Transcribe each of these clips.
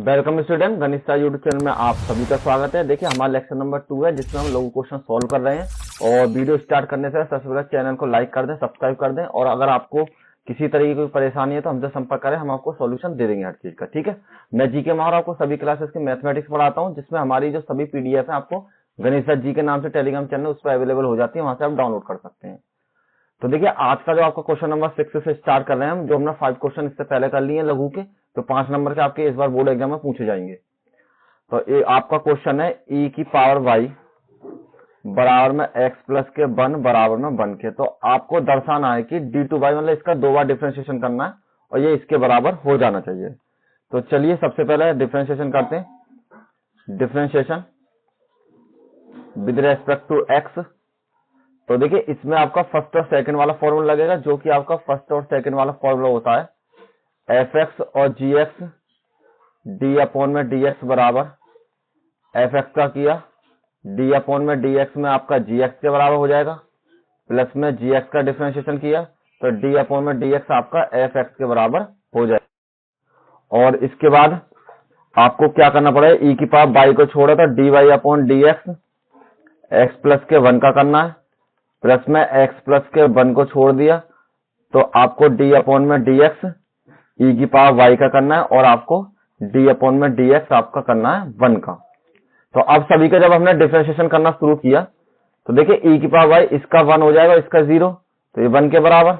Welcome student, गणित star YouTube channel में आप सभी का स्वागत है। देखिए हमारा लेक्चर नंबर 2 है जिसमें हम लोग क्वेश्चन सॉल्व कर रहे हैं। और वीडियो स्टार्ट करने से सबसे पहले चैनल को लाइक कर दें, सब्सक्राइब कर दें। और अगर आपको किसी तरीके की परेशानी है तो हमसे संपर्क करें, हम आपको सॉल्यूशन दे देंगे हर चीज का। ठीक है, मैं जीके माहौर आपको सभी क्लासेस की मैथमेटिक्स पढ़ाता हूँ, जिसमें हमारी जो सभी पीडीएफ है आपको गणित स्टार जी के नाम से टेलीग्राम चैनल उस पर अवेलेबल हो जाती है, वहां से आप डाउनलोड कर सकते हैं। तो देखिए आज का जो आपका क्वेश्चन नंबर 6 से स्टार्ट कर रहे हैं हम, जो हमने 5 क्वेश्चन इससे पहले कर लिए हैं लघु के, तो 5 नंबर के आपके इस बार बोर्ड एग्जाम में पूछे जाएंगे। तो ये आपका क्वेश्चन है e की पावर y बराबर में x प्लस के 1 बराबर में 1 के। तो आपको दर्शाना है कि d2y मतलब इसका 2 बार डिफरेंशिएशन करना है और ये इसके बराबर हो जाना चाहिए। तो चलिए सबसे पहले डिफरेंशिएशन करते हैं। Differentiation with respect to x। तो देखिए इसमें आपका फर्स्ट और सेकंड वाला फॉर्मूला लगेगा, जो कि आपका फर्स्ट और सेकंड वाला फॉर्मूला होता है fx और gx d अपॉन में dx बराबर fx का किया d अपॉन में dx में आपका gx के बराबर हो जाएगा, प्लस में gx का डिफरेंशिएशन किया तो d अपॉन में dx आपका fx के बराबर हो जाएगा। और इसके बाद आपको क्या करना पड़ेगा, e की पावर y को छोड़ा था dy upon dx x plus के 1 का करना है, प्लस में x प्लस के 1 को छोड़ दिया तो आपको d अपॉन में dx e की पावर y का करना है और आपको d अपॉन में dx आपका करना है 1 का। तो अब सभी का जब हमने डिफरेंशिएशन करना शुरू किया तो देखिए e की पावर y इसका 1 हो जाएगा, इसका 0, तो ये 1 के बराबर।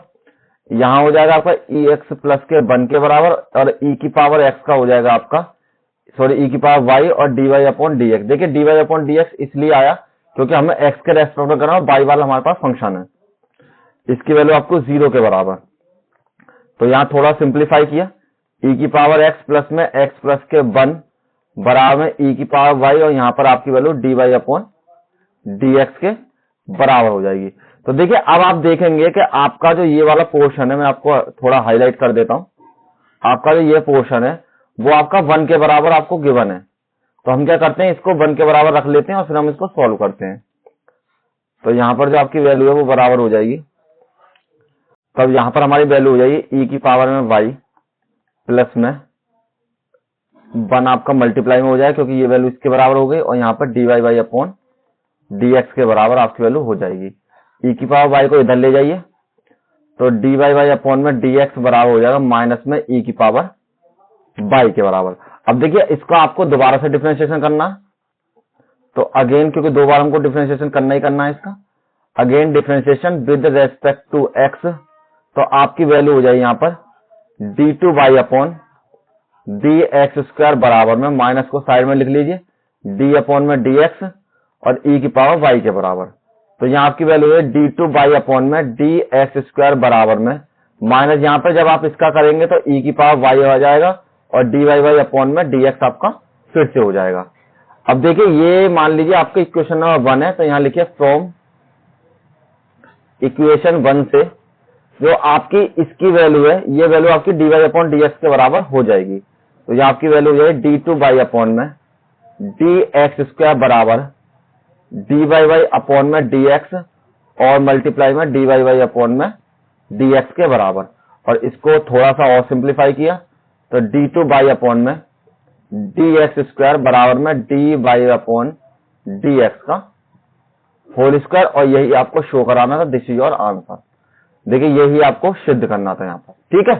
यहां हो जाएगा आपका ex प्लस के 1 के बराबर और e की पावर x का हो जाएगा आपका e की पावर y और dy अपॉन dx। देखिए dy अपॉन dx इसलिए आया क्योंकि हमें x के रेस्पेक्ट में करना है, y वाला हमारे पास फंक्शन है, इसकी वैल्यू आपको 0 के बराबर। तो यहाँ थोड़ा सिंप्लीफाई किया, e की पावर x प्लस में x प्लस के 1 बराबर में e की पावर y और यहाँ पर आपकी वैल्यू dy अपॉन dx के बराबर हो जाएगी। तो देखिए अब आप देखेंगे कि आपका जो ये वाला पोर्शन है, मैं आपको थोड़ा हाईलाइट कर देता हूं, आपका जो ये पोर्शन है वो आपका 1 के बराबर आपको गिवन है। तो हम क्या करते हैं, इसको 1 के बराबर रख लेते हैं और फिर हम इसको सॉल्व करते हैं। तो यहाँ पर जो आपकी वैल्यू है वो बराबर हो जाएगी, तब यहाँ पर हमारी वैल्यू हो जाएगी e की पावर में y प्लस में 1 आपका मल्टीप्लाई में हो जाए क्योंकि ये वैल्यू इसके बराबर हो गई और यहाँ पर dy y अपॉन dx के बराबर आपकी वैल्यू हो जाएगी। e की पावर y को इधर ले जाइए तो dy y अपॉन में dx बराबर हो जाएगा माइनस में e की पावर y के बराबर। अब देखिए इसका आपको दोबारा से डिफरेंशिएशन करना है, तो अगेन क्योंकि 2 बार हमको डिफरेंशिएशन करना ही करना है इसका, again differentiation with respect to x। तो आपकी वैल्यू हो जाएगी यहाँ पर d2y अपॉन dx स्क्वायर बराबर में, माइनस को साइड में लिख लीजिए, d अपॉन में dx और e की पावर y के बराबर। तो यहाँ आपकी वैल्यू है d2y अपॉन में dx स्क्वायर बराबर में, माइनस यहाँ पर जब आप इसका करेंगे तो e की पावर y हो जाएगा और dy अपॉन में dx आपका फिर से हो जाएगा। अब देखिए ये मान लीजिए आपका इक्वेशन नंबर 1 है, तो यहाँ लिखिए फ्रॉम इक्वेशन 1 से जो आपकी इसकी वैल्यू है, ये वैल्यू आपकी dy अपॉन dx के बराबर हो जाएगी। तो यहाँ आपकी वैल्यू हो जाएगी d2y अपॉन में dx स्क्वायर बराबर dy अपॉन में dx और मल्टीप्लाई में dy अपॉन में dx के बराबर। और इसको थोड़ा सा और सिंप्लीफाई किया तो d2y अपॉन में dx स्क्वायर बराबर में dy अपॉन dx का होल स्क्वायर। और यही आपको शो कराना था, दिस इज योर आंसर। देखिए यही आपको सिद्ध करना था यहाँ पर। ठीक है,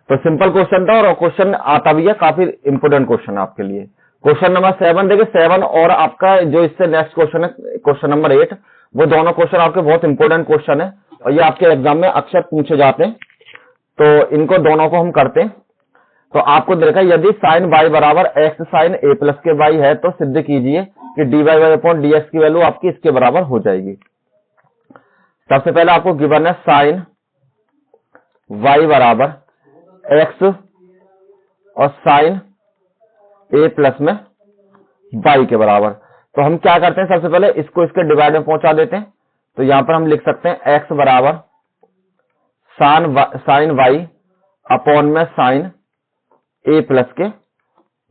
तो सिंपल क्वेश्चन था और क्वेश्चन आता भी है, काफी इंपोर्टेंट क्वेश्चन है आपके लिए। क्वेश्चन नंबर 7 देखिए 7 और आपका जो इससे नेक्स्ट क्वेश्चन है क्वेश्चन नंबर 8, वो दोनों क्वेश्चन आपके बहुत इंपोर्टेंट क्वेश्चन है और ये आपके एग्जाम में अक्सर पूछे जाते हैं। तो इनको दोनों को हम करते हैं। तो आपको देखा यदि साइन y बराबर x साइन a प्लस के y है तो सिद्ध कीजिए कि dy अपॉन dx की वैल्यू आपकी इसके बराबर हो जाएगी। सबसे पहले आपको गिवन है साइन y बराबर x और साइन a प्लस में y के बराबर। तो हम क्या करते हैं, सबसे पहले इसको इसके डिवाइड में पहुंचा देते हैं। तो यहां पर हम लिख सकते हैं x बराबर साइन y अपॉन में साइन a प्लस के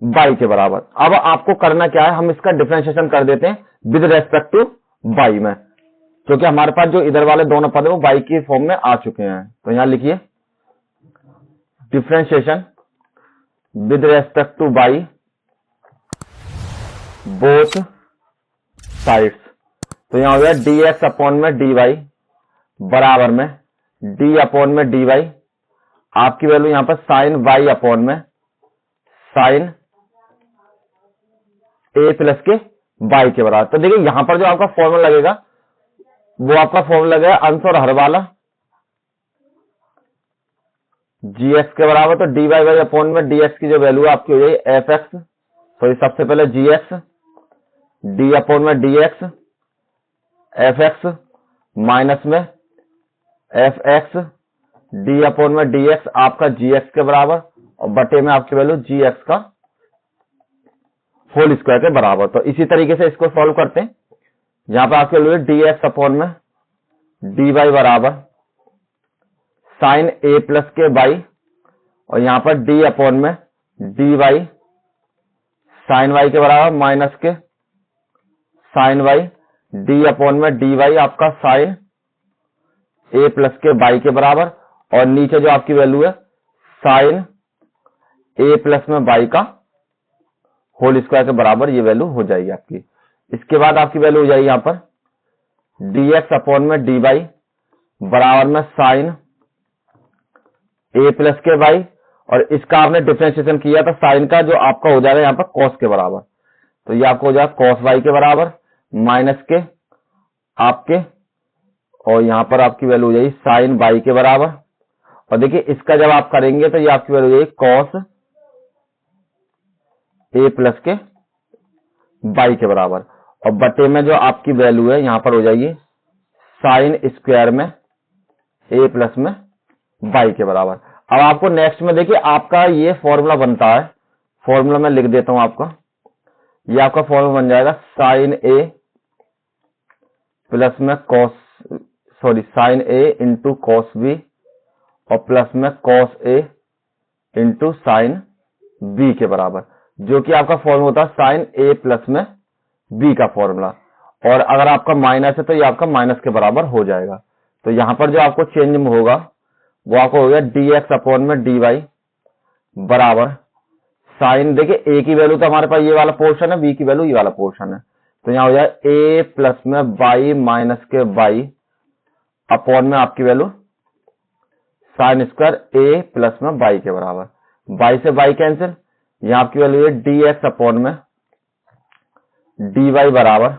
y के बराबर। अब आपको करना क्या है, हम इसका डिफरेंशिएशन कर देते हैं विद रेस्पेक्ट टू y में, क्योंकि हमारे पास जो इधर वाले दोनों पद है वो y की फॉर्म में आ चुके हैं। तो यहां लिखिए differentiation with respect to y both sides. तो यहां हो गया dx अपॉन में dy बराबर में d अपॉन में dy, आपकी वैल्यू यहां पर साइन y अपॉन में साइन a प्लस के y के बराबर। तो देखिए यहां पर जो आपका फॉर्मूला लगेगा वो आपका फॉर्मूला लगेगा अंश और हर वाला gx के बराबर। तो dy बाई अपॉन में dx की जो वैल्यू है आपकी हो जाएगी fx, तो सबसे पहले gx d अपॉन में dx fx माइनस में fx d अपॉन में dx आपका gx के बराबर और बटे में आपकी वैल्यू gx का होल स्क्वायर के बराबर। तो इसी तरीके से इसको सॉल्व करते हैं। यहां पर आपकी वैल्यू dx अपॉन में dy बराबर साइन a प्लस के y और यहां पर d अपॉन में dy साइन y के बराबर माइनस के साइन y d अपॉन में dy आपका साइन a प्लस के y के बराबर और नीचे जो आपकी वैल्यू है साइन a प्लस में y का होल स्क्वायर के बराबर ये वैल्यू हो जाएगी आपकी। इसके बाद आपकी वैल्यू हो जाएगी यहां पर dx अपॉन में dy बराबर में साइन a प्लस के y और इसका आपने डिफरेंशिएशन किया था साइन का, जो आपका हो जाएगा यहाँ पर कॉस के बराबर। तो ये आपको हो जाएगा कॉस y के बराबर माइनस के आपके और यहाँ पर आपकी वैल्यू हो जाएगी साइन y के बराबर। और देखिए इसका जब आप करेंगे तो ये आपकी वैल्यू हो जाएगी कॉस a प्लस के y के बराबर और बटे में जो आपकी वैल्यू है यहाँ पर हो जाएगी साइन स्क्वायर में a प्लस में y के बराबर। अब आपको नेक्स्ट में देखिए आपका ये फॉर्मूला बनता है, फॉर्मूला मैं लिख देता हूं आपका, ये आपका फॉर्मूला बन जाएगा साइन a प्लस में sine a into cos b और प्लस में cos a into sine b के बराबर, जो कि आपका फॉर्मूला होता है साइन a प्लस में b का फॉर्मूला। और अगर आपका माइनस है तो ये आपका माइनस के बराबर हो जाएगा। तो यहां पर जो आपको चेंज होगा वो आपको हो गया dx अपॉन में dy बराबर साइन, देखिए a की वैल्यू तो हमारे पास ये वाला पोर्शन है, b की वैल्यू ये वाला पोर्शन है, तो यहां हो जाए a प्लस में y माइनस के y अपॉन में आपकी value sine square a plus में y के बराबर। y से y कैंसिल, यहां आपकी वैल्यू है dx अपॉन में dy बराबर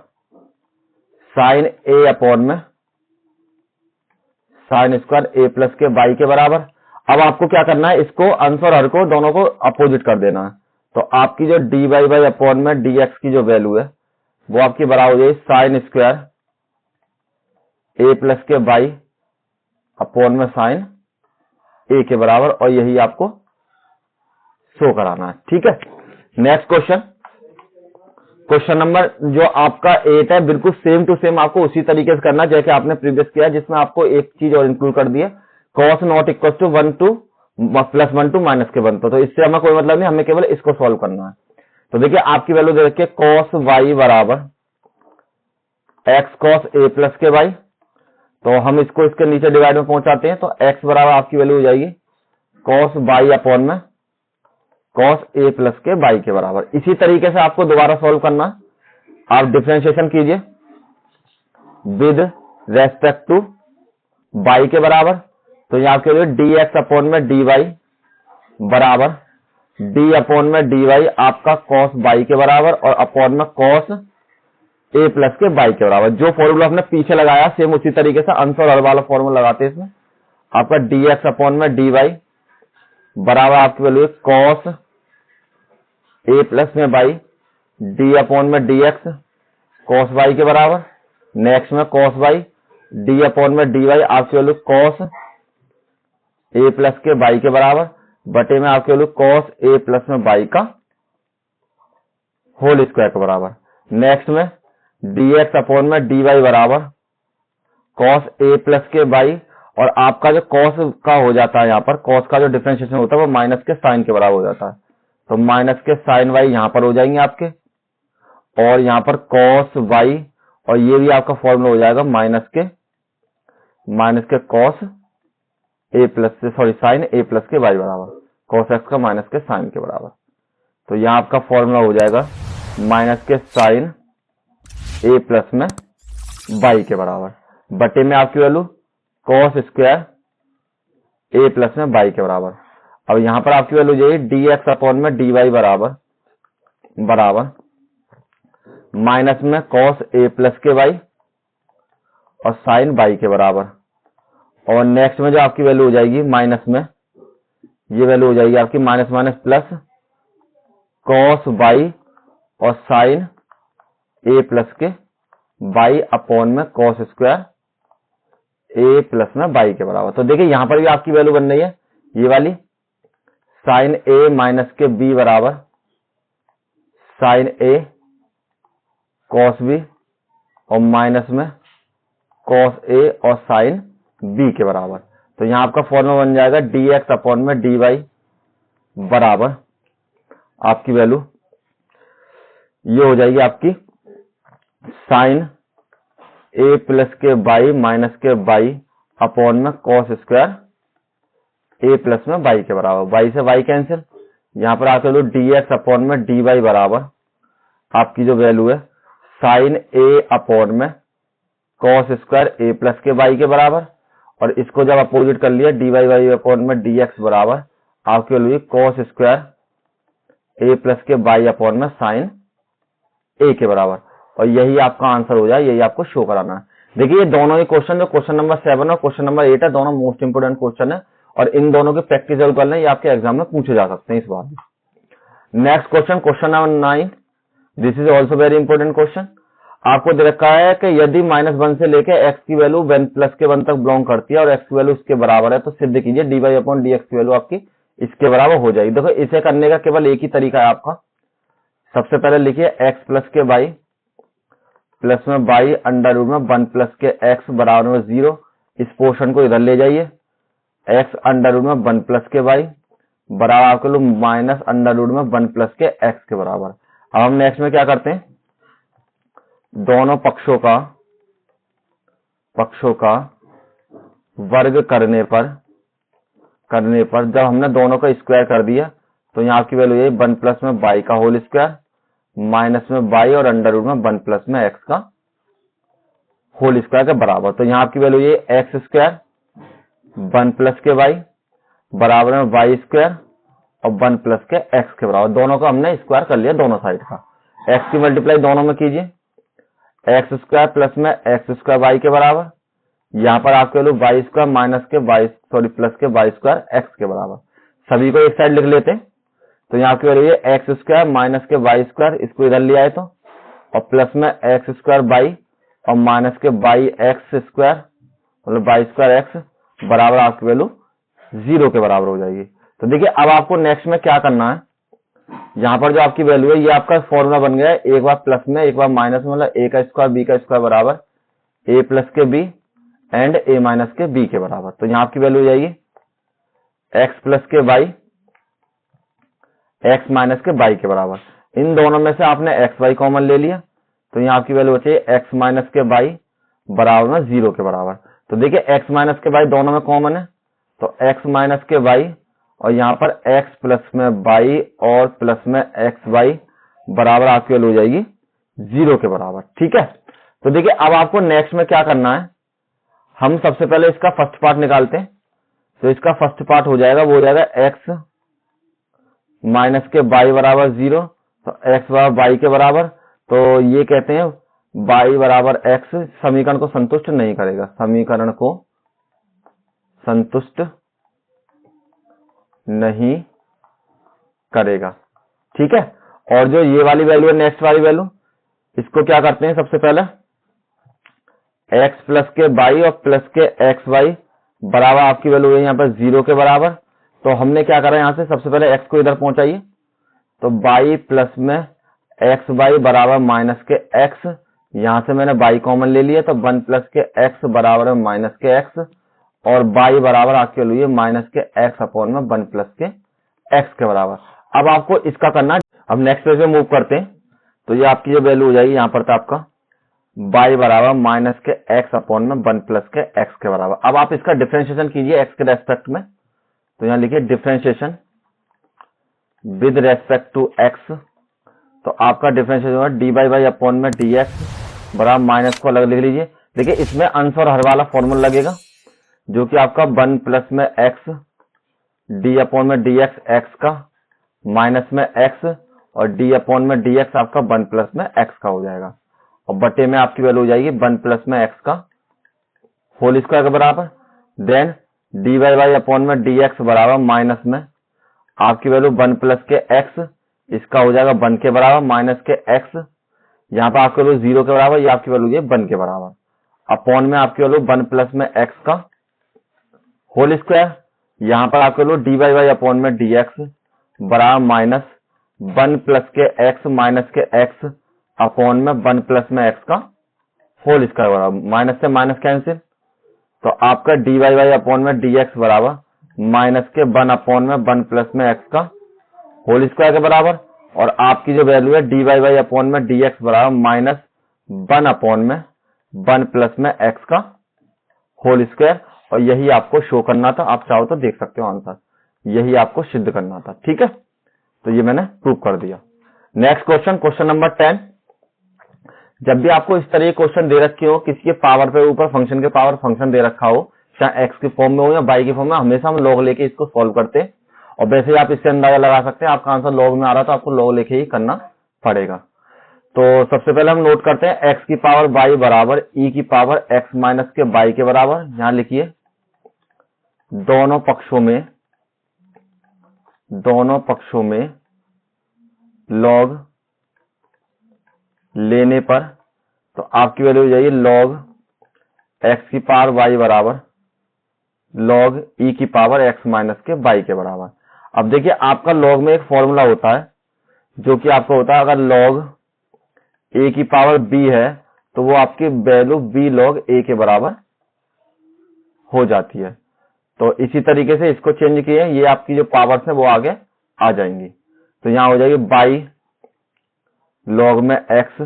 साइन a अपॉन में साइन स्क्वायर a प्लस के y के बराबर। अब आपको क्या करना है, इसको अंश और हर को दोनों को अपोजिट कर देना है। तो आपकी जो dy बाई अपॉन में dx की जो वैल्यू है वो आपकी बराबर हो जाएगी साइन स्क्वायर a प्लस के y अपॉन में साइन a के बराबर और यही आपको शो कराना है। ठीक है, नेक्स्ट क्वेश्चन, क्वेश्चन नंबर जो आपका 8 है बिल्कुल सेम टू सेम आपको उसी तरीके से करना है जैसे आपने प्रीवियस किया, जिसमें आपको एक चीज और इंक्लूड कर दी है cos not equal to 1 two plus 1 two minus के 1। तो इससे हमें कोई मतलब नहीं, हमें केवल इसको सॉल्व करना है। तो देखिए आपकी वैल्यू दे रखी है cos y बराबर x cos a प्लस के y। तो हम इसको इसके नीचे डिवाइड में पहुंचाते हैं, तो x बराबर आपकी वैल्यू हो जाएगी cos y अपॉन में cos a प्लस के y के बराबर। इसी तरीके से आपको दोबारा सॉल्व करना है, आप डिफरेंशिएशन कीजिए विद रेस्पेक्ट टू y के बराबर। तो यहाँ आपके लिए dx अपॉन में dy बराबर d अपॉन में dy आपका cos y के बराबर और अपॉन में cos a प्लस के y के बराबर। जो फॉर्मूला आपने पीछे लगाया सेम उसी तरीके से अंश और हर वाला फॉर्मूला लगाते हैं इसमें। आपका dx अपॉन में dy बराबर आपकी वैल्यू cos a प्लस में y d अपॉन में dx cos y के बराबर। नेक्स्ट में cos y d अपॉन में dy आपकी वैल्यू cos a प्लस के y के बराबर बटे में आपकी वैल्यू cos a प्लस में y का होल स्क्वायर के बराबर। नेक्स्ट में dx अपॉन में dy बराबर cos a प्लस के y और आपका जो cos का हो जाता है यहाँ पर cos का जो डिफरेंशिएशन होता है वो माइनस के साइन के बराबर हो जाता है। तो माइनस के साइन y यहाँ पर हो जाएंगे आपके और यहाँ पर cos y और ये भी आपका फॉर्मूला हो जाएगा माइनस के cos a प्लस से साइन a प्लस के y बराबर cos x का माइनस के साइन के बराबर। तो यहाँ आपका फॉर्मूला हो जाएगा माइनस के साइन ए प्लस में बाई के बराबर, बटे में आपकी वैल्यू कॉस स्क्वायर ए प्लस में बाई के बराबर। अब यहां पर आपकी वैल्यू जाएगी डी एक्स अपॉन में डी वाई बराबर माइनस में कॉस ए प्लस के वाई और साइन बाई के बराबर। और नेक्स्ट में जो आपकी वैल्यू हो जाएगी माइनस में, ये वैल्यू हो जाएगी आपकी minus minus plus cos by और साइन ए प्लस के बाई अपॉन में कॉस स्क्वायर ए प्लस में बाई के बराबर। तो देखिए यहां पर भी आपकी वैल्यू बन रही है ये वाली साइन ए माइनस के बी बराबर साइन ए कॉस बी और माइनस में कॉस ए और साइन बी के बराबर। तो यहां आपका फॉर्मूला बन जाएगा डी एक्स अपॉन में डी वाई बराबर आपकी वैल्यू ये हो जाएगी आपकी साइन ए प्लस के बाई माइनस के बाई अपॉन में कॉस स्क्वायर ए प्लस में बाई के बराबर। बाई से बाई कैंसिल, यहां पर आकर लो डी एक्स अपॉन में डी वाई बराबर आपकी जो वैल्यू है साइन ए अपॉन में कॉस स्क्वायर ए प्लस के बाई के बराबर। और इसको जब अपोजिट कर लिया डी वाई बाई अपॉन में डी एक्स बराबर आपकी वैल्यू कॉस स्क्वायर ए प्लस के बाई अपॉन में साइन ए के बराबर। और यही आपका आंसर हो जाए, यही आपको शो कराना है। देखिए ये दोनों ही क्वेश्चन जो क्वेश्चन नंबर 7 और क्वेश्चन नंबर 8 है, दोनों मोस्ट इंपोर्टेंट क्वेश्चन है और इन दोनों के प्रैक्टिस जरूर कर लें, ये आपके एग्जाम में पूछे जा सकते हैं इस बार। Next question, question number 9, this is also very important question. आपको दे रखा है कि यदि -1 से लेकर x की वैल्यू प्लस के 1 तक बिलोंग करती है और x की वैल्यू इसके बराबर है तो सिद्ध कीजिए d y upon d x की वैल्यू आपकी इसके बराबर हो जाएगी। देखो इसे करने का केवल एक ही तरीका है आपका। सबसे पहले लिखिए x प्लस के बाई प्लस में बाई अंडर रूट में 1 प्लस के x बराबर में 0। इस पोर्शन को इधर ले जाइए, x अंडर रूट में 1 प्लस के बाई बराबर आपके लोग माइनस अंडर रूट में 1 प्लस के x के बराबर। अब हम नेक्स्ट में क्या करते हैं, दोनों पक्षों का वर्ग करने पर जब हमने दोनों का स्क्वायर कर दिया तो यहाँ आपकी वैल्यू यही 1 प्लस में बाई का होल स्क्वायर माइनस में बाई और अंडर रूट में 1 प्लस में एक्स का होल स्क्वायर के बराबर। तो यहाँ आपकी वैल्यू ये एक्स स्क्वायर 1 प्लस के बाई बराबर में वाई स्क्वायर और 1 प्लस के एक्स के बराबर। दोनों का हमने स्क्वायर कर लिया दोनों साइड का। एक्स की मल्टीप्लाई दोनों में कीजिए, एक्स स्क्वायर प्लस में एक्स स्क्वायर वाई के बराबर। यहाँ पर आपके वैल्यू वाई स्क्वायर माइनस के वाई प्लस के वाई स्क्वायर एक्स के बराबर। सभी को एक साइड लिख लेते हैं। तो यहाँ की वैल्यू ये एक्स स्क्वायर माइनस के वाई स्क्वायर, इसको इधर ले आए तो, और प्लस में एक्स स्क्वायर बाई और माइनस के बाई एक्स स्क्वायर मतलब बाई स्क्वायर एक्स बराबर आपकी वैल्यू 0 के बराबर हो जाएगी। तो देखिए अब आपको नेक्स्ट में क्या करना है, यहाँ पर जो आपकी वैल्यू है ये आपका फॉर्मूला बन गया है, एक बार प्लस में एक बार माइनस में, मतलब ए का स्क्वायर बी का स्क्वायर बराबर ए प्लस के बी एंड ए माइनस के बी के बराबर। तो यहाँ आपकी वैल्यू हो जाएगी एक्स प्लस के बाई एक्स माइनस के बाई के बराबर। इन दोनों में से आपने एक्स वाई कॉमन ले लिया तो यहाँ आपकी वैल्यू होती है एक्स माइनस के बाई बराबर में 0 के बराबर। तो देखिए एक्स माइनस के बाई दोनों में कॉमन है तो एक्स माइनस के बाई और यहाँ पर एक्स प्लस में बाई और प्लस में एक्स वाई बराबर आपकी वैल्यू हो जाएगी 0 के बराबर। ठीक है, तो देखिए अब आपको नेक्स्ट में क्या करना है, हम सबसे पहले इसका फर्स्ट पार्ट निकालते हैं। तो इसका फर्स्ट पार्ट हो जाएगा, वो हो जाएगा एक्स माइनस के बाई बराबर 0, तो एक्स बराबर बाई के बराबर। तो ये कहते हैं बाई बराबर एक्स समीकरण को संतुष्ट नहीं करेगा, समीकरण को संतुष्ट नहीं करेगा। ठीक है, और जो ये वाली वैल्यू है नेक्स्ट वाली वैल्यू, इसको क्या करते हैं, सबसे पहले एक्स प्लस के बाई और प्लस के एक्स वाई बराबर आपकी वैल्यू है यहाँ पर 0 के बराबर। तो हमने क्या करा यहाँ से, सबसे पहले एक्स को इधर पहुंचाइए, तो बाई प्लस में एक्स बाई बराबर माइनस के एक्स, यहां से मैंने बाई कॉमन ले लिया तो 1 प्लस के एक्स बराबर माइनस के एक्स और बाई बराबर आपके लिए माइनस के एक्स अपॉन में 1 प्लस के एक्स के बराबर। अब आपको इसका करना है। अब नेक्स्ट पेज में मूव करते हैं तो ये आपकी जो वैल्यू हो जाएगी यहाँ पर था आपका बाई बराबर माइनस के एक्स अपॉन में 1 प्लस के एक्स के बराबर। अब आप इसका डिफरेंशिएशन कीजिए एक्स के रेस्पेक्ट में, तो यहाँ लिखिए differentiation with respect to x तो आपका डिफरेंशियल होगा डी बाई वाई अपॉन में डी एक्स बराबर माइनस को अलग लिख लीजिए। देखिए इसमें अंश और हर वाला फॉर्मूला लगेगा जो कि आपका 1 प्लस में एक्स डी अपॉन में डी एक्स एक्स का माइनस में एक्स और डी अपॉन में डी एक्स आपका 1 प्लस में एक्स का हो जाएगा और बटे में आपकी वैल्यू हो जाएगी 1 प्लस में एक्स का होल स्क्वायर के बराबर। Then d by y upon में डी एक्स बराबर माइनस में आपकी वैल्यू 1 प्लस के एक्स, इसका हो जाएगा 1 के बराबर माइनस के एक्स, यहाँ पर आपकी वैल्यू 0 के बराबर, ये आपकी वैल्यू है 1 के बराबर अपॉन में आपकी वैल्यू 1 प्लस में एक्स का होल स्क्वायर। यहाँ पर आपकी value d by y upon में डी एक्स बराबर माइनस 1 प्लस के एक्स माइनस के एक्स अपॉन में 1 प्लस में एक्स का होल स्क्वायर बराबर, माइनस से माइनस कैंसिल, तो आपका डी बाई वाई अपॉन में डी एक्स बराबर माइनस के 1 अपॉन में 1 प्लस में एक्स का होल स्क्वायर के बराबर। और आपकी जो वैल्यू है डी बाई वाई अपॉन में डी एक्स बराबर माइनस 1 अपॉन में 1 प्लस में एक्स का होल स्क्वायर। और यही आपको शो करना था, आप चाहो तो देख सकते हो आंसर, यही आपको सिद्ध करना था। ठीक है, तो ये मैंने प्रूव कर दिया। Next question, question number 10। जब भी आपको इस तरह के क्वेश्चन दे रखे हो, किसी के पावर पे ऊपर फंक्शन के पावर फंक्शन दे रखा हो, चाहे एक्स के फॉर्म में हो या वाई के फॉर्म में, हमेशा हम लॉग लेके इसको सॉल्व करते हैं। और वैसे ही आप इससे अंदाजा लगा सकते हैं आपका आंसर लॉग में आ रहा तो आपको लॉग लेके ही करना पड़ेगा। तो सबसे पहले हम नोट करते हैं एक्स की पावर वाई बराबर ई की पावर एक्स माइनस के वाई के बराबर। यहां लिखिए दोनों पक्षों में लॉग लेने पर तो आपकी वैल्यू हो जाएगी लॉग एक्स की पावर वाई बराबर लॉग ई की पावर एक्स माइनस के वाई के बराबर। अब देखिए आपका लॉग में एक फॉर्मूला होता है जो कि आपका होता है, अगर लॉग ए की पावर बी है तो वो आपकी वैल्यू बी लॉग ए के बराबर हो जाती है। तो इसी तरीके से इसको चेंज किए, ये आपकी जो पावर्स है वो आगे आ जाएंगी। तो यहां हो जाएगी बाई लॉग में एक्स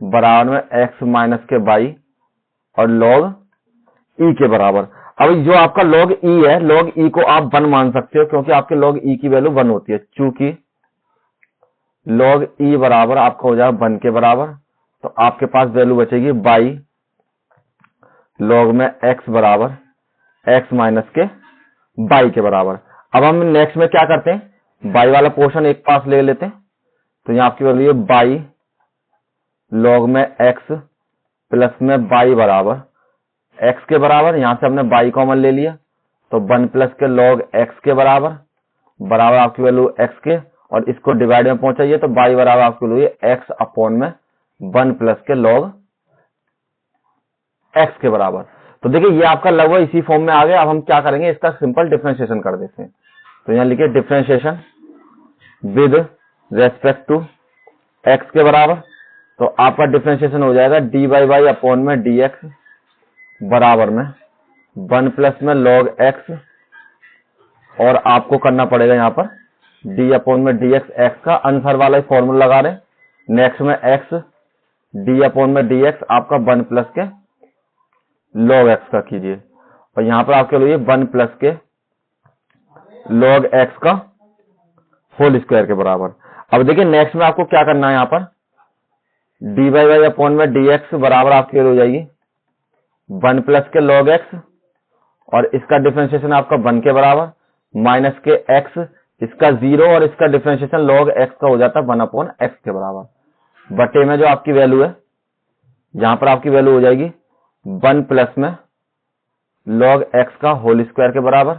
बराबर में एक्स माइनस के बाई और लॉग ई के बराबर। अब जो आपका लॉग ई है, लॉग ई को आप 1 मान सकते हो क्योंकि आपके लॉग ई की वैल्यू 1 होती है। चूंकि लॉग ई बराबर आपका हो जाएगा 1 के बराबर, तो आपके पास वैल्यू बचेगी बाई लॉग में एक्स बराबर एक्स माइनस के बाई के बराबर। अब हम नेक्स्ट में क्या करते हैं, बाई वाला पोर्शन एक पास ले लेते हैं। तो यहाँ आपकी वैल्यू है बाई लॉग में एक्स प्लस में बाई बराबर एक्स के बराबर, यहां से हमने बाई कॉमन ले लिया तो 1 प्लस के लॉग एक्स के बराबर आपकी वैल्यू एक्स के, और इसको डिवाइड में पहुंचाइए तो बाई बराबर आपकी वैल्यू एक्स अपॉन में 1 प्लस के लॉग एक्स के बराबर। तो देखिए ये आपका लगभग इसी फॉर्म में आ गया। अब हम क्या करेंगे, इसका सिंपल डिफरेंशिएशन कर देते हैं। तो यहां लिखिए differentiation with respect to x के बराबर, तो आपका डिफरेंशिएशन हो जाएगा डी बाई वाई अपॉन में डी एक्स बराबर में 1 प्लस में लॉग एक्स, और आपको करना पड़ेगा यहाँ पर डी अपॉन में डी एक्स, एक्स का आंसर वाला ही फॉर्मूला लगा रहे। नेक्स्ट में एक्स डी अपॉन में डी एक्स आपका 1 प्लस के लॉग एक्स का कीजिए, और यहाँ पर आपके लिए 1 प्लस के लॉग एक्स का होल स्क्वायर के बराबर। अब देखिए नेक्स्ट में आपको क्या करना है, यहाँ पर डी बाई वाई अपॉन में डी एक्स बराबर आपकी हो जाएगी 1 प्लस के लॉग एक्स, और इसका डिफरेंशिएशन आपका 1 के बराबर माइनस के एक्स, इसका 0 और इसका डिफरेंशिएशन लॉग एक्स का हो जाता है 1 अपॉन एक्स के बराबर। बटे में जो आपकी वैल्यू है, जहां पर आपकी वैल्यू हो जाएगी 1 प्लस में लॉग एक्स का होल स्क्वायर के बराबर,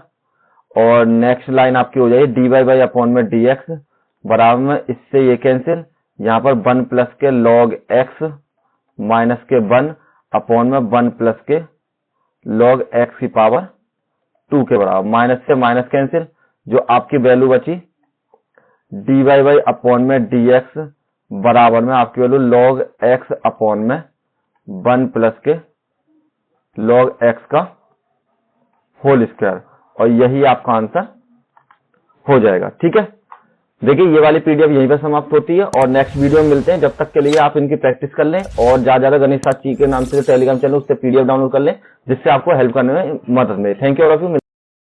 और नेक्स्ट लाइन आपकी हो जाएगी डी बाई वाई अपॉन में डी एक्स बराबर में, इससे ये कैंसिल, यहाँ पर 1 प्लस के लॉग एक्स माइनस के 1 अपॉन में 1 प्लस के लॉग एक्स की पावर 2 के बराबर, माइनस से माइनस कैंसिल, जो आपकी वैल्यू बची डी बाई वाई अपॉन में डी एक्स बराबर में आपकी वैल्यू लॉग एक्स अपॉन में 1 प्लस के लॉग एक्स का होल स्क्वायर, और यही आपका आंसर हो जाएगा। ठीक है, देखिए ये वाली पीडीएफ यहीं पर समाप्त होती है, और नेक्स्ट वीडियो में मिलते हैं। जब तक के लिए आप इनकी प्रैक्टिस कर लें, और ज्यादा गणेश साथी के नाम से जो टेलीग्राम चैनल उससे पीडीएफ डाउनलोड कर लें, जिससे आपको हेल्प करने में मदद मिले। Thank you all of you.